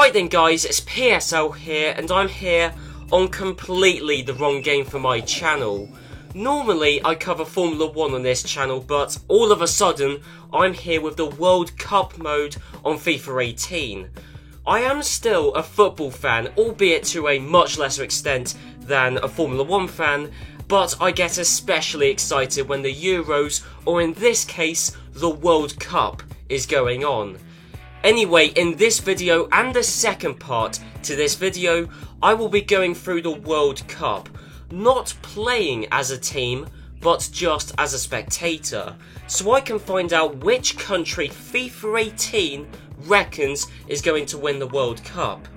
Right then guys, it's PSL here, and I'm here on completely the wrong game for my channel. Normally I cover Formula 1 on this channel, but all of a sudden I'm here with the World Cup mode on FIFA 18. I am still a football fan, albeit to a much lesser extent than a Formula 1 fan, but I get especially excited when the Euros, or in this case, the World Cup, is going on. Anyway, in this video and the second part to this video, I will be going through the World Cup, not playing as a team, but just as a spectator, so I can find out which country FIFA 18 reckons is going to win the World Cup.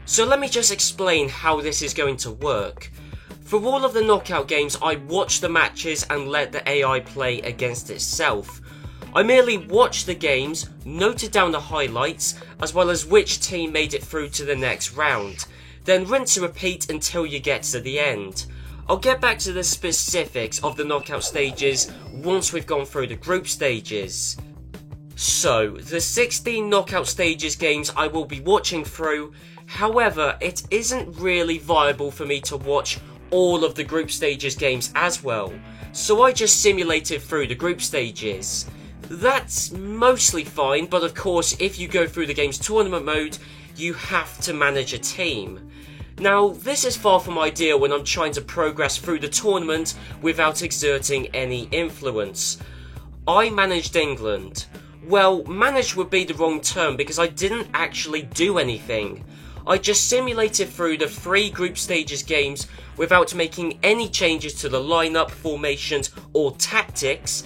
So let me just explain how this is going to work. For all of the knockout games, I watch the matches and let the AI play against itself. I merely watched the games, noted down the highlights, as well as which team made it through to the next round. Then rinse and repeat until you get to the end. I'll get back to the specifics of the knockout stages once we've gone through the group stages. So, the 16 knockout stages games I will be watching through, however, it isn't really viable for me to watch all of the group stages games as well, so I just simulated through the group stages. That's mostly fine, but of course if you go through the game's tournament mode, you have to manage a team. Now this is far from ideal when I'm trying to progress through the tournament without exerting any influence. I managed England. Well, managed would be the wrong term because I didn't actually do anything. I just simulated through the 3 group stages games without making any changes to the lineup, formations or tactics.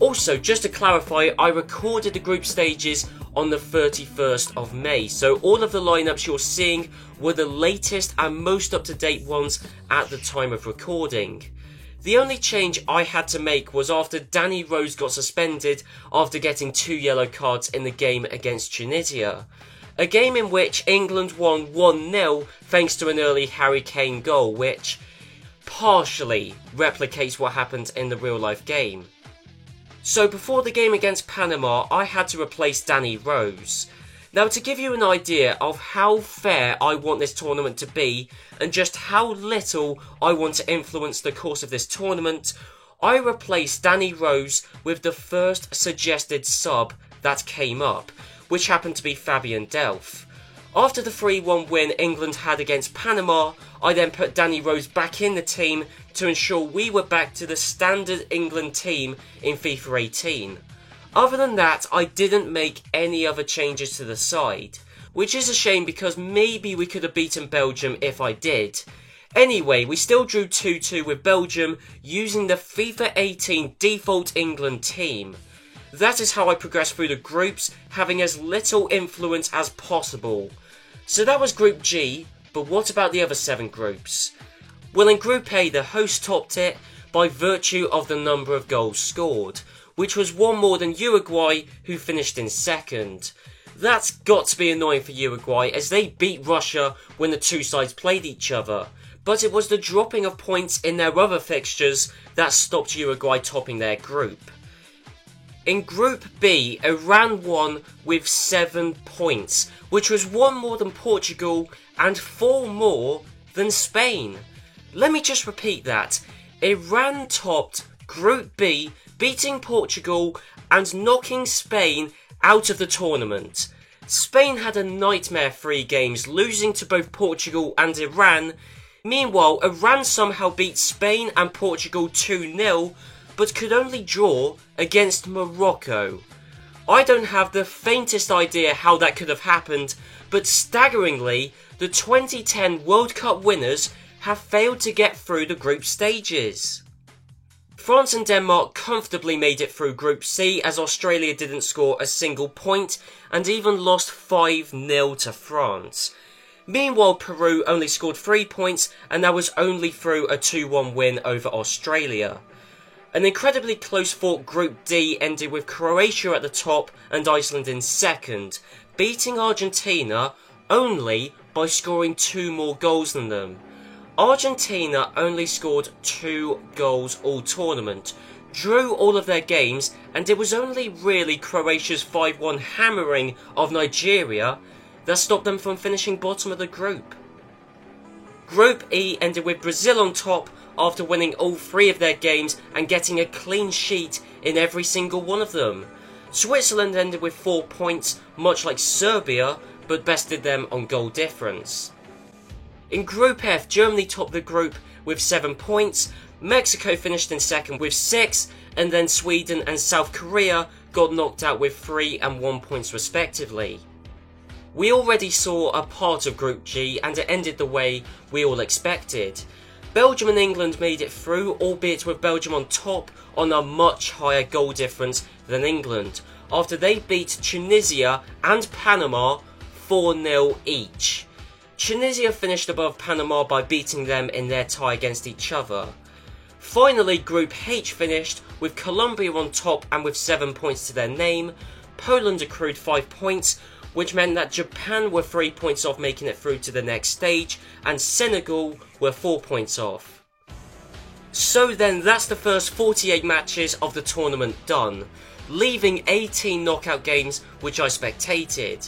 Also, just to clarify, I recorded the group stages on the 31st of May, so all of the lineups you're seeing were the latest and most up-to-date ones at the time of recording. The only change I had to make was after Danny Rose got suspended after getting 2 yellow cards in the game against Tunisia. A game in which England won 1-0 thanks to an early Harry Kane goal, which partially replicates what happened in the real-life game. So before the game against Panama, I had to replace Danny Rose. Now to give you an idea of how fair I want this tournament to be, and just how little I want to influence the course of this tournament, I replaced Danny Rose with the first suggested sub that came up, which happened to be Fabian Delph. After the 3-1 win England had against Panama, I then put Danny Rose back in the team to ensure we were back to the standard England team in FIFA 18. Other than that, I didn't make any other changes to the side, which is a shame because maybe we could have beaten Belgium if I did. Anyway, we still drew 2-2 with Belgium using the FIFA 18 default England team. That is how I progressed through the groups, having as little influence as possible. So that was Group G, but what about the other 7 groups? Well, in Group A, the host topped it by virtue of the number of goals scored, which was 1 more than Uruguay, who finished in second. That's got to be annoying for Uruguay, as they beat Russia when the 2 sides played each other, but it was the dropping of points in their other fixtures that stopped Uruguay topping their group. In Group B, Iran won with 7 points, which was 1 more than Portugal and 4 more than Spain. Let me just repeat that. Iran topped Group B, beating Portugal and knocking Spain out of the tournament. Spain had a nightmare 3 games, losing to both Portugal and Iran. Meanwhile, Iran somehow beat Spain and Portugal 2-0, but could only draw against Morocco. I don't have the faintest idea how that could have happened, but staggeringly, the 2010 World Cup winners have failed to get through the group stages. France and Denmark comfortably made it through Group C, as Australia didn't score a single point and even lost 5-0 to France. Meanwhile, Peru only scored 3 points and that was only through a 2-1 win over Australia. An incredibly close-fought Group D ended with Croatia at the top and Iceland in second, beating Argentina only by scoring 2 more goals than them. Argentina only scored 2 goals all tournament, drew all of their games, and it was only really Croatia's 5-1 hammering of Nigeria that stopped them from finishing bottom of the group. Group E ended with Brazil on top after winning all 3 of their games and getting a clean sheet in every single one of them. Switzerland ended with 4 points, much like Serbia, but bested them on goal difference. In Group F, Germany topped the group with 7 points, Mexico finished in second with 6, and then Sweden and South Korea got knocked out with 3 and 1 points respectively. We already saw a part of Group G and it ended the way we all expected. Belgium and England made it through, albeit with Belgium on top on a much higher goal difference than England, after they beat Tunisia and Panama 4-0 each. Tunisia finished above Panama by beating them in their tie against each other. Finally, Group H finished with Colombia on top and with 7 points to their name. Poland accrued 5 points, which meant that Japan were 3 points off making it through to the next stage, and Senegal were 4 points off. So then, that's the first 48 matches of the tournament done, leaving 18 knockout games which I spectated.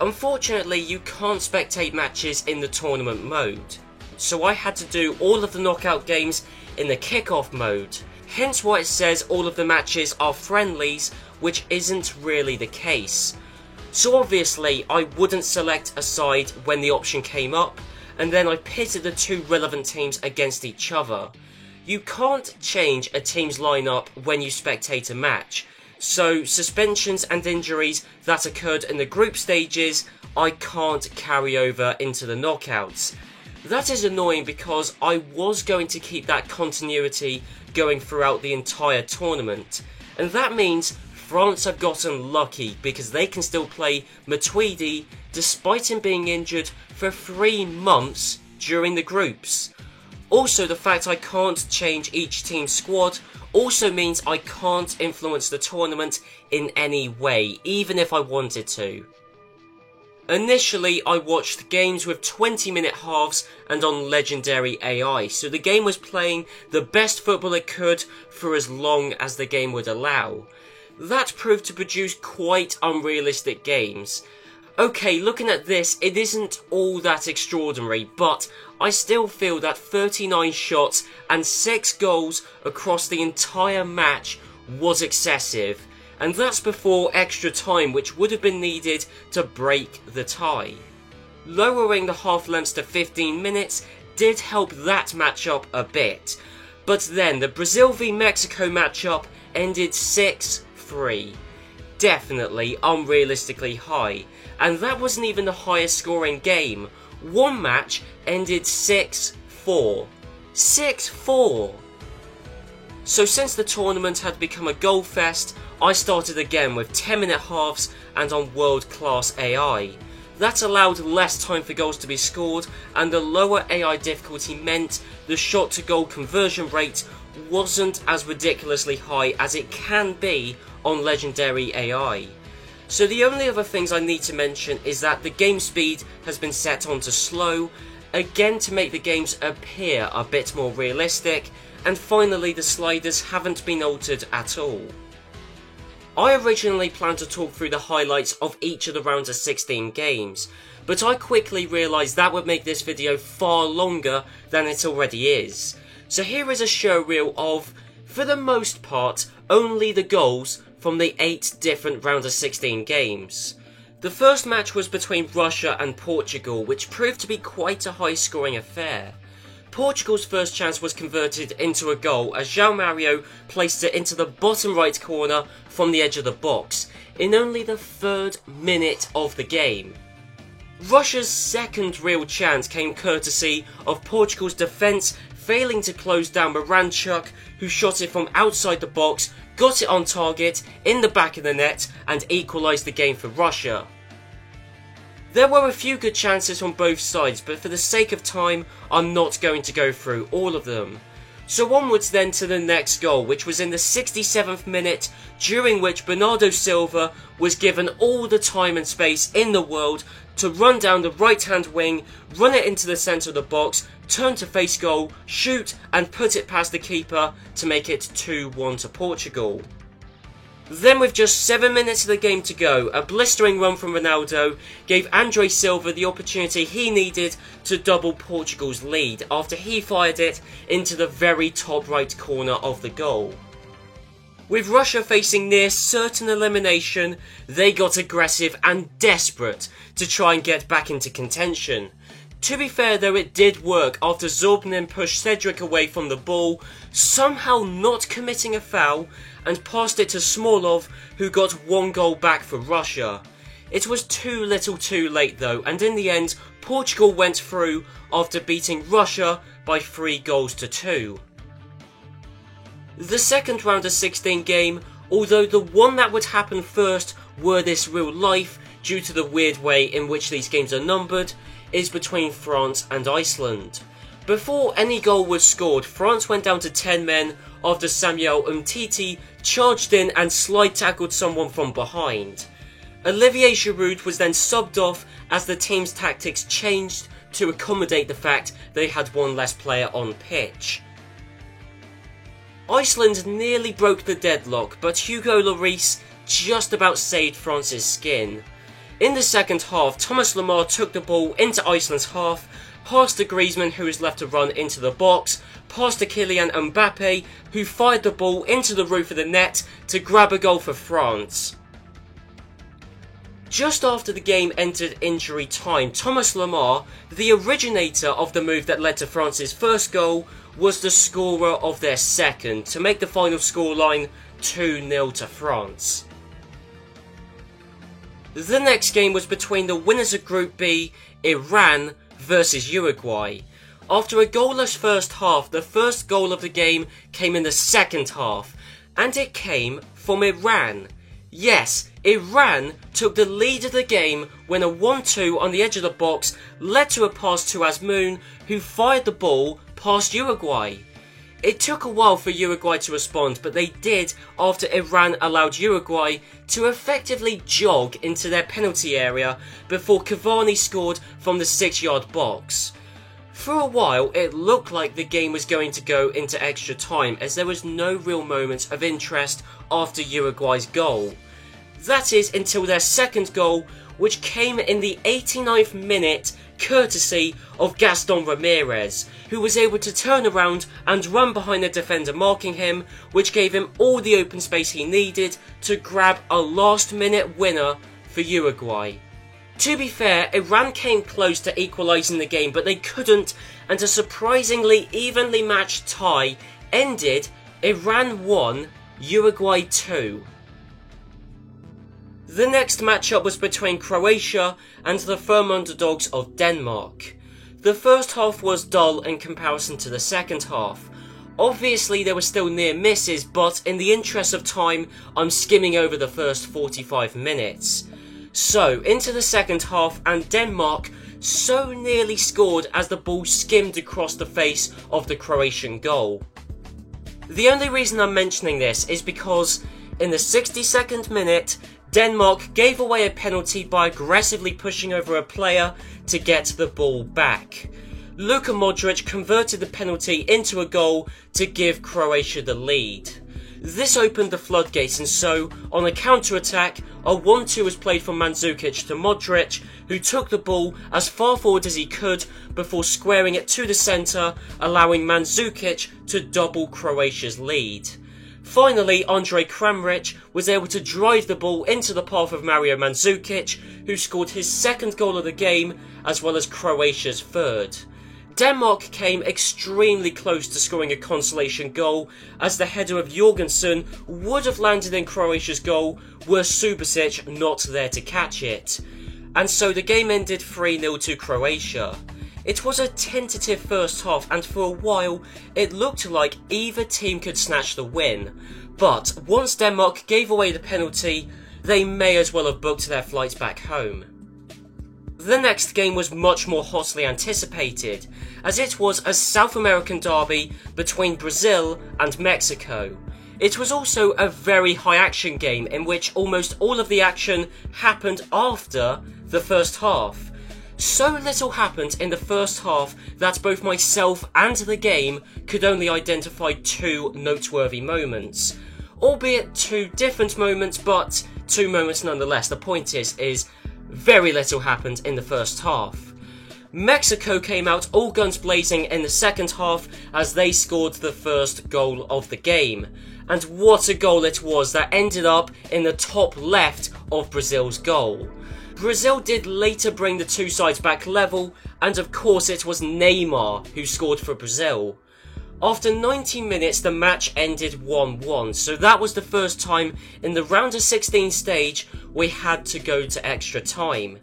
Unfortunately, you can't spectate matches in the tournament mode, so I had to do all of the knockout games in the kickoff mode, hence why it says all of the matches are friendlies, which isn't really the case. So obviously I wouldn't select a side when the option came up, and then I pitted the 2 relevant teams against each other. You can't change a team's lineup when you spectate a match, so suspensions and injuries that occurred in the group stages I can't carry over into the knockouts. That is annoying because I was going to keep that continuity going throughout the entire tournament, and that means France have gotten lucky because they can still play Matuidi despite him being injured for 3 months during the groups. Also, the fact I can't change each team's squad also means I can't influence the tournament in any way, even if I wanted to. Initially, I watched games with 20-minute halves and on legendary AI, so the game was playing the best football it could for as long as the game would allow. That proved to produce quite unrealistic games. Okay, looking at this, it isn't all that extraordinary, but I still feel that 39 shots and 6 goals across the entire match was excessive, and that's before extra time which would have been needed to break the tie. Lowering the half lengths to 15 minutes did help that matchup a bit, but then the Brazil v Mexico matchup ended 6-3. Definitely unrealistically high, and that wasn't even the highest scoring game. One match ended 6-4. 6-4! So since the tournament had become a goal fest, I started again with 10-minute halves and on world-class AI. That allowed less time for goals to be scored, and the lower AI difficulty meant the shot-to-goal conversion rate wasn't as ridiculously high as it can be on legendary AI. So the only other things I need to mention is that the game speed has been set on to slow, again to make the games appear a bit more realistic, and finally the sliders haven't been altered at all. I originally planned to talk through the highlights of each of the rounds of 16 games, but I quickly realised that would make this video far longer than it already is. So here is a showreel of, for the most part, only the goals from the 8 different round of 16 games. The first match was between Russia and Portugal, which proved to be quite a high scoring affair. Portugal's first chance was converted into a goal as João Mario placed it into the bottom right corner from the edge of the box, in only the 3rd minute of the game. Russia's second real chance came courtesy of Portugal's defence failing to close down Miranchuk, who shot it from outside the box, got it on target, in the back of the net, and equalised the game for Russia. There were a few good chances on both sides, but for the sake of time, I'm not going to go through all of them. So onwards then to the next goal, which was in the 67th minute, during which Bernardo Silva was given all the time and space in the world to run down the right-hand wing, run it into the centre of the box, turn to face goal, shoot and put it past the keeper to make it 2-1 to Portugal. Then with just 7 minutes of the game to go, a blistering run from Ronaldo gave Andre Silva the opportunity he needed to double Portugal's lead after he fired it into the very top right corner of the goal. With Russia facing near certain elimination, they got aggressive and desperate to try and get back into contention. To be fair though, it did work after Zorbnin pushed Cedric away from the ball, somehow not committing a foul, and passed it to Smolov, who got 1 goal back for Russia. It was too little too late though, and in the end, Portugal went through after beating Russia by 3 goals to 2. The second round of 16 game, although the one that would happen first were this real life, due to the weird way in which these games are numbered, is between France and Iceland. Before any goal was scored, France went down to 10 men after Samuel Umtiti charged in and slide tackled someone from behind. Olivier Giroud was then subbed off as the team's tactics changed to accommodate the fact they had 1 less player on pitch. Iceland nearly broke the deadlock, but Hugo Lloris just about saved France's skin. In the second half, Thomas Lemar took the ball into Iceland's half, passed to Griezmann, who was left to run into the box, passed to Kylian Mbappe, who fired the ball into the roof of the net to grab a goal for France. Just after the game entered injury time, Thomas Lemar, the originator of the move that led to France's first goal, was the scorer of their second to make the final scoreline 2-0 to France. The next game was between the winners of Group B, Iran versus Uruguay. After a goalless first half, the first goal of the game came in the second half, and it came from Iran. Yes, Iran took the lead of the game when a 1-2 on the edge of the box led to a pass to Azmoun, who fired the ball past Uruguay. It took a while for Uruguay to respond, but they did after Iran allowed Uruguay to effectively jog into their penalty area before Cavani scored from the 6-yard box. For a while, it looked like the game was going to go into extra time, as there was no real moment of interest after Uruguay's goal. That is until their second goal, which came in the 89th minute, courtesy of Gaston Ramirez, who was able to turn around and run behind the defender marking him, which gave him all the open space he needed to grab a last-minute winner for Uruguay. To be fair, Iran came close to equalising the game, but they couldn't, and a surprisingly evenly matched tie ended Iran 1, Uruguay 2. The next matchup was between Croatia and the firm underdogs of Denmark. The first half was dull in comparison to the second half. Obviously there were still near misses, but in the interest of time, I'm skimming over the first 45 minutes. So, into the second half, and Denmark so nearly scored as the ball skimmed across the face of the Croatian goal. The only reason I'm mentioning this is because in the 62nd minute, Denmark gave away a penalty by aggressively pushing over a player to get the ball back. Luka Modric converted the penalty into a goal to give Croatia the lead. This opened the floodgates, and so, on a counter-attack, a 1-2 was played from Mandzukic to Modric, who took the ball as far forward as he could before squaring it to the centre, allowing Mandzukic to double Croatia's lead. Finally, Andre Kramaric was able to drive the ball into the path of Mario Mandzukic, who scored his second goal of the game, as well as Croatia's third. Denmark came extremely close to scoring a consolation goal, as the header of Jorgensen would have landed in Croatia's goal were Subasic not there to catch it. And so the game ended 3-0 to Croatia. It was a tentative first half, and for a while it looked like either team could snatch the win. But once Denmark gave away the penalty, they may as well have booked their flights back home. The next game was much more hotly anticipated, as it was a South American derby between Brazil and Mexico. It was also a very high action game in which almost all of the action happened after the first half. So little happened in the first half that both myself and the game could only identify 2 noteworthy moments. albeit two different moments, but two moments nonetheless. The point is very little happened in the first half. Mexico came out all guns blazing in the second half as they scored the first goal of the game. And what a goal it was that ended up in the top left of Brazil's goal. Brazil did later bring the two sides back level, and of course it was Neymar who scored for Brazil. After 90 minutes the match ended 1-1, so that was the first time in the round of 16 stage we had to go to extra time.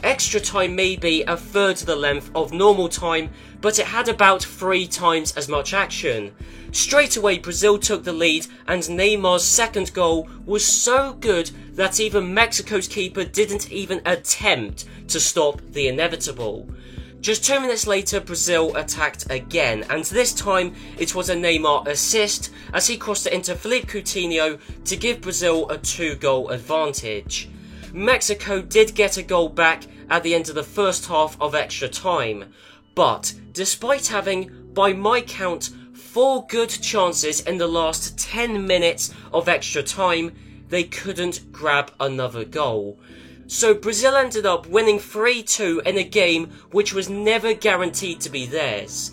Extra time may be a third the length of normal time, but it had about 3 times as much action. Straight away Brazil took the lead, and Neymar's second goal was so good that even Mexico's keeper didn't even attempt to stop the inevitable. Just 2 minutes later Brazil attacked again, and this time it was a Neymar assist as he crossed it into Philippe Coutinho to give Brazil a 2-goal advantage. Mexico did get a goal back at the end of the first half of extra time, but despite having, by my count, 4 good chances in the last 10 minutes of extra time, they couldn't grab another goal. So Brazil ended up winning 3-2 in a game which was never guaranteed to be theirs.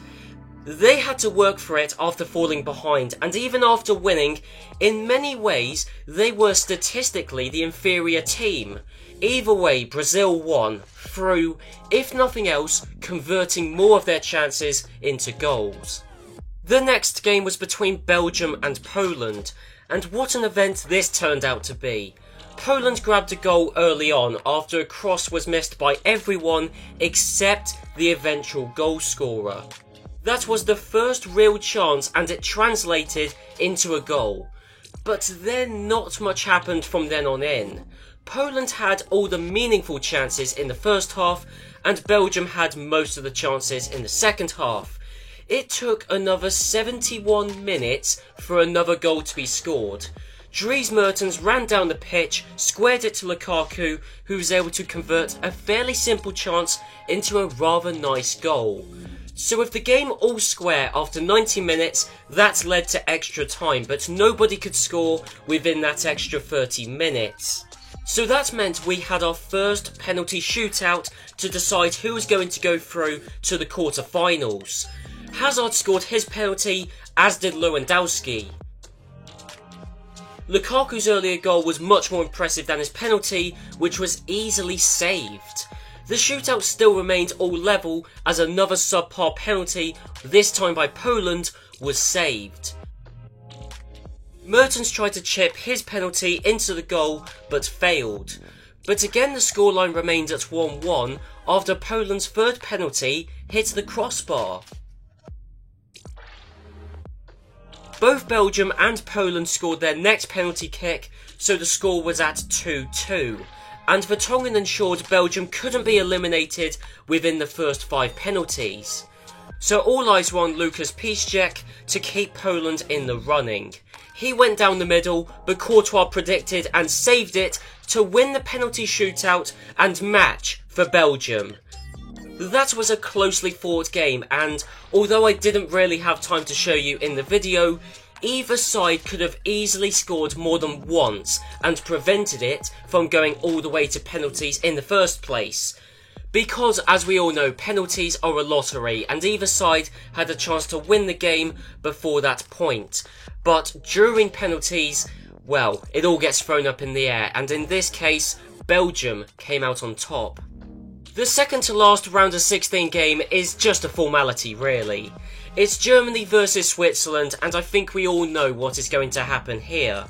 They had to work for it after falling behind, and even after winning, in many ways they were statistically the inferior team. Either way, Brazil won through, if nothing else, converting more of their chances into goals. The next game was between Belgium and Poland, and what an event this turned out to be. Poland grabbed a goal early on after a cross was missed by everyone except the eventual goal scorer. That was the first real chance and it translated into a goal. But then not much happened from then on in. Poland had all the meaningful chances in the first half and Belgium had most of the chances in the second half. It took another 71 minutes for another goal to be scored. Dries Mertens ran down the pitch, squared it to Lukaku, who was able to convert a fairly simple chance into a rather nice goal. So with the game all square after 90 minutes, that led to extra time, but nobody could score within that extra 30 minutes. So that meant we had our first penalty shootout to decide who was going to go through to the quarter-finals. Hazard scored his penalty, as did Lewandowski. Lukaku's earlier goal was much more impressive than his penalty, which was easily saved. The shootout still remained all level as another subpar penalty, this time by Poland, was saved. Mertens tried to chip his penalty into the goal but failed. But again the scoreline remained at 1-1 after Poland's third penalty hit the crossbar. Both Belgium and Poland scored their next penalty kick, so the score was at 2-2. And Vertonghen ensured Belgium couldn't be eliminated within the first 5 penalties. So all eyes were on Lukasz Piszczek to keep Poland in the running. He went down the middle, but Courtois predicted and saved it to win the penalty shootout and match for Belgium. That was a closely fought game, and although I didn't really have time to show you in the video, either side could have easily scored more than once and prevented it from going all the way to penalties in the first place. Because, as we all know, penalties are a lottery, and either side had a chance to win the game before that point. But during penalties, well, it all gets thrown up in the air, and in this case, Belgium came out on top. The second to last round of 16 game is just a formality, really. It's Germany versus Switzerland, and I think we all know what is going to happen here.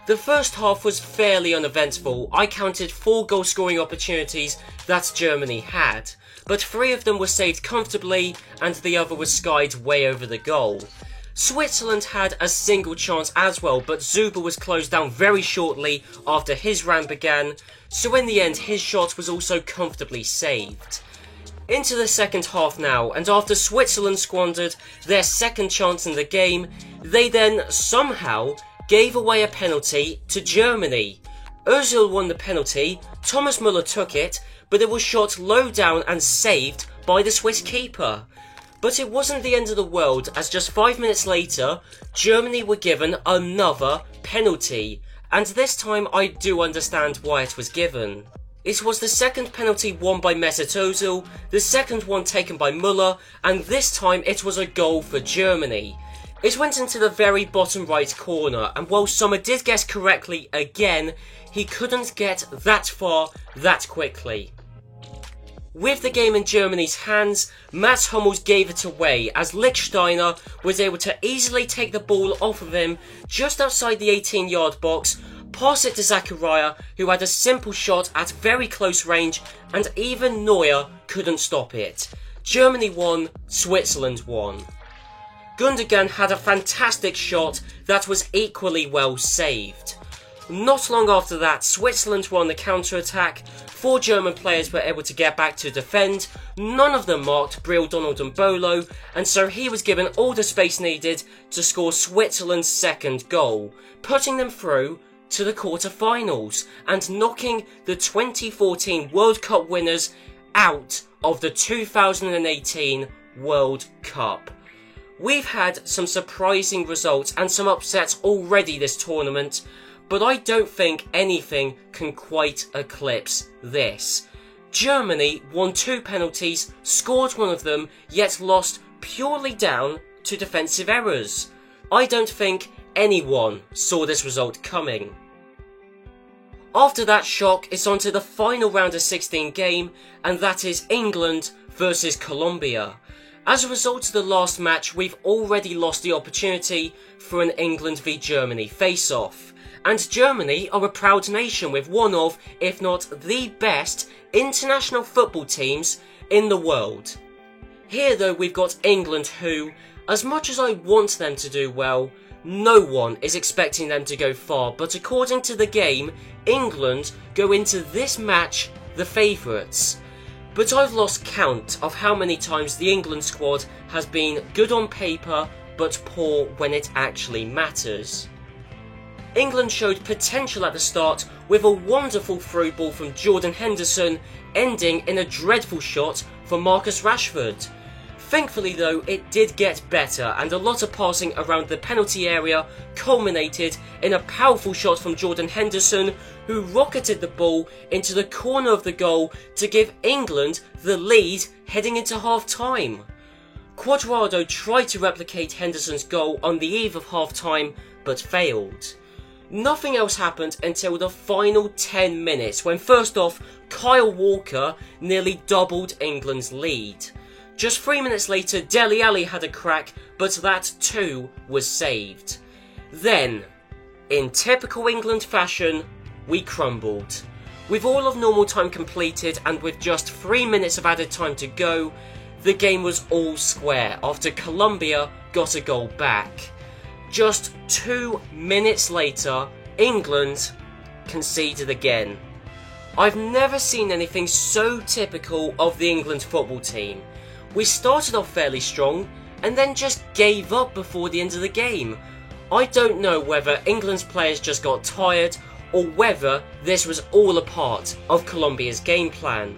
The first half was fairly uneventful. I counted 4 goal scoring opportunities that Germany had, but 3 of them were saved comfortably and the other was skied way over the goal. Switzerland had a single chance as well, but Zuber was closed down very shortly after his round began, so in the end his shot was also comfortably saved. Into the second half now, and after Switzerland squandered their second chance in the game, they then somehow gave away a penalty to Germany. Ozil won the penalty, Thomas Müller took it, but it was shot low down and saved by the Swiss keeper. But it wasn't the end of the world, as just 5 minutes later, Germany were given another penalty, and this time I do understand why it was given. It was the second penalty won by Mesut Ozil, the second one taken by Müller, and this time it was a goal for Germany. It went into the very bottom right corner, and while Sommer did guess correctly again, he couldn't get that far that quickly. With the game in Germany's hands, Mats Hummels gave it away as Lichtsteiner was able to easily take the ball off of him just outside the 18-yard box, pass it to Zakaria, who had a simple shot at very close range, and even Neuer couldn't stop it. Germany won, Switzerland won. Gundogan had a fantastic shot that was equally well saved. Not long after that, Switzerland were on the counter-attack. 4 German players were able to get back to defend. None of them marked Brill, Donald and Bolo, and so he was given all the space needed to score Switzerland's second goal, putting them through to the quarter-finals and knocking the 2014 World Cup winners out of the 2018 World Cup. We've had some surprising results and some upsets already this tournament, but I don't think anything can quite eclipse this. Germany won 2 penalties, scored one of them, yet lost purely down to defensive errors. I don't think anyone saw this result coming. After that shock, it's on to the final round of 16 game, and that is England versus Colombia. As a result of the last match, we've already lost the opportunity for an England v Germany face-off. And Germany are a proud nation with one of, if not the best, international football teams in the world. Here though we've got England who, as much as I want them to do well, no one is expecting them to go far, but according to the game, England go into this match the favourites. But I've lost count of how many times the England squad has been good on paper but poor when it actually matters. England showed potential at the start with a wonderful through ball from Jordan Henderson, ending in a dreadful shot from Marcus Rashford. Thankfully though, it did get better, and a lot of passing around the penalty area culminated in a powerful shot from Jordan Henderson, who rocketed the ball into the corner of the goal to give England the lead heading into half-time. Cuadrado tried to replicate Henderson's goal on the eve of half-time, but failed. Nothing else happened until the final 10 minutes, when first off, Kyle Walker nearly doubled England's lead. Just 3 minutes later, Dele Alli had a crack, but that too was saved. Then, in typical England fashion, we crumbled. With all of normal time completed and with just 3 minutes of added time to go, the game was all square after Colombia got a goal back. Just 2 minutes later, England conceded again. I've never seen anything so typical of the England football team. We started off fairly strong and then just gave up before the end of the game. I don't know whether England's players just got tired or whether this was all a part of Colombia's game plan.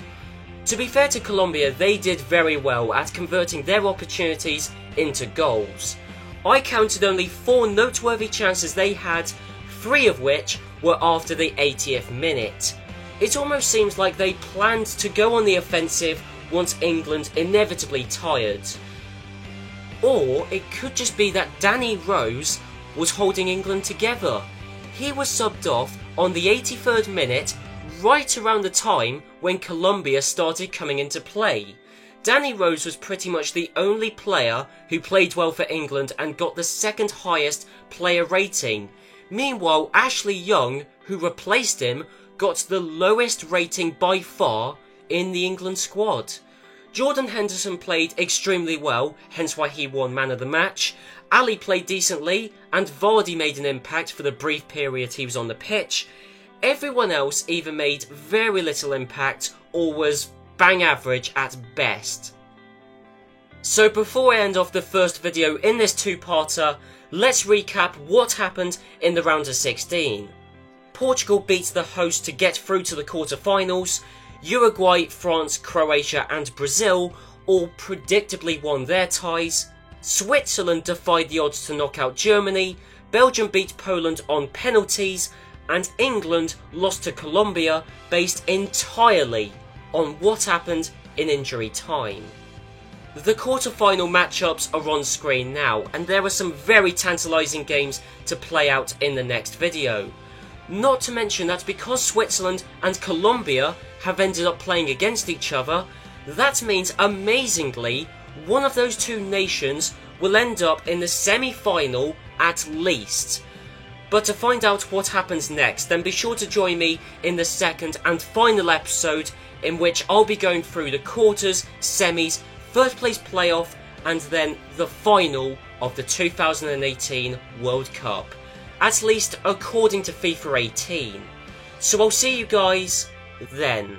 To be fair to Colombia, they did very well at converting their opportunities into goals. I counted only 4 noteworthy chances they had, 3 of which were after the 80th minute. It almost seems like they planned to go on the offensive once England inevitably tired. Or it could just be that Danny Rose was holding England together. He was subbed off on the 83rd minute, right around the time when Colombia started coming into play. Danny Rose was pretty much the only player who played well for England and got the second highest player rating. Meanwhile, Ashley Young, who replaced him, got the lowest rating by far in the England squad. Jordan Henderson played extremely well, hence why he won man of the match. Ali played decently, and Vardy made an impact for the brief period he was on the pitch. Everyone else either made very little impact or was bang average at best. So before I end off the first video in this two-parter, let's recap what happened in the round of 16. Portugal beat the host to get through to the quarter-finals. Uruguay, France, Croatia and Brazil all predictably won their ties, Switzerland defied the odds to knock out Germany, Belgium beat Poland on penalties, and England lost to Colombia based entirely on what happened in injury time. The quarter-final matchups are on screen now, and there are some very tantalising games to play out in the next video. Not to mention that because Switzerland and Colombia have ended up playing against each other, that means amazingly one of those two nations will end up in the semi-final at least. But to find out what happens next, then be sure to join me in the second and final episode, in which I'll be going through the quarters, semis, first place playoff, and then the final of the 2018 World Cup. At least according to FIFA 18. So I'll see you guys then.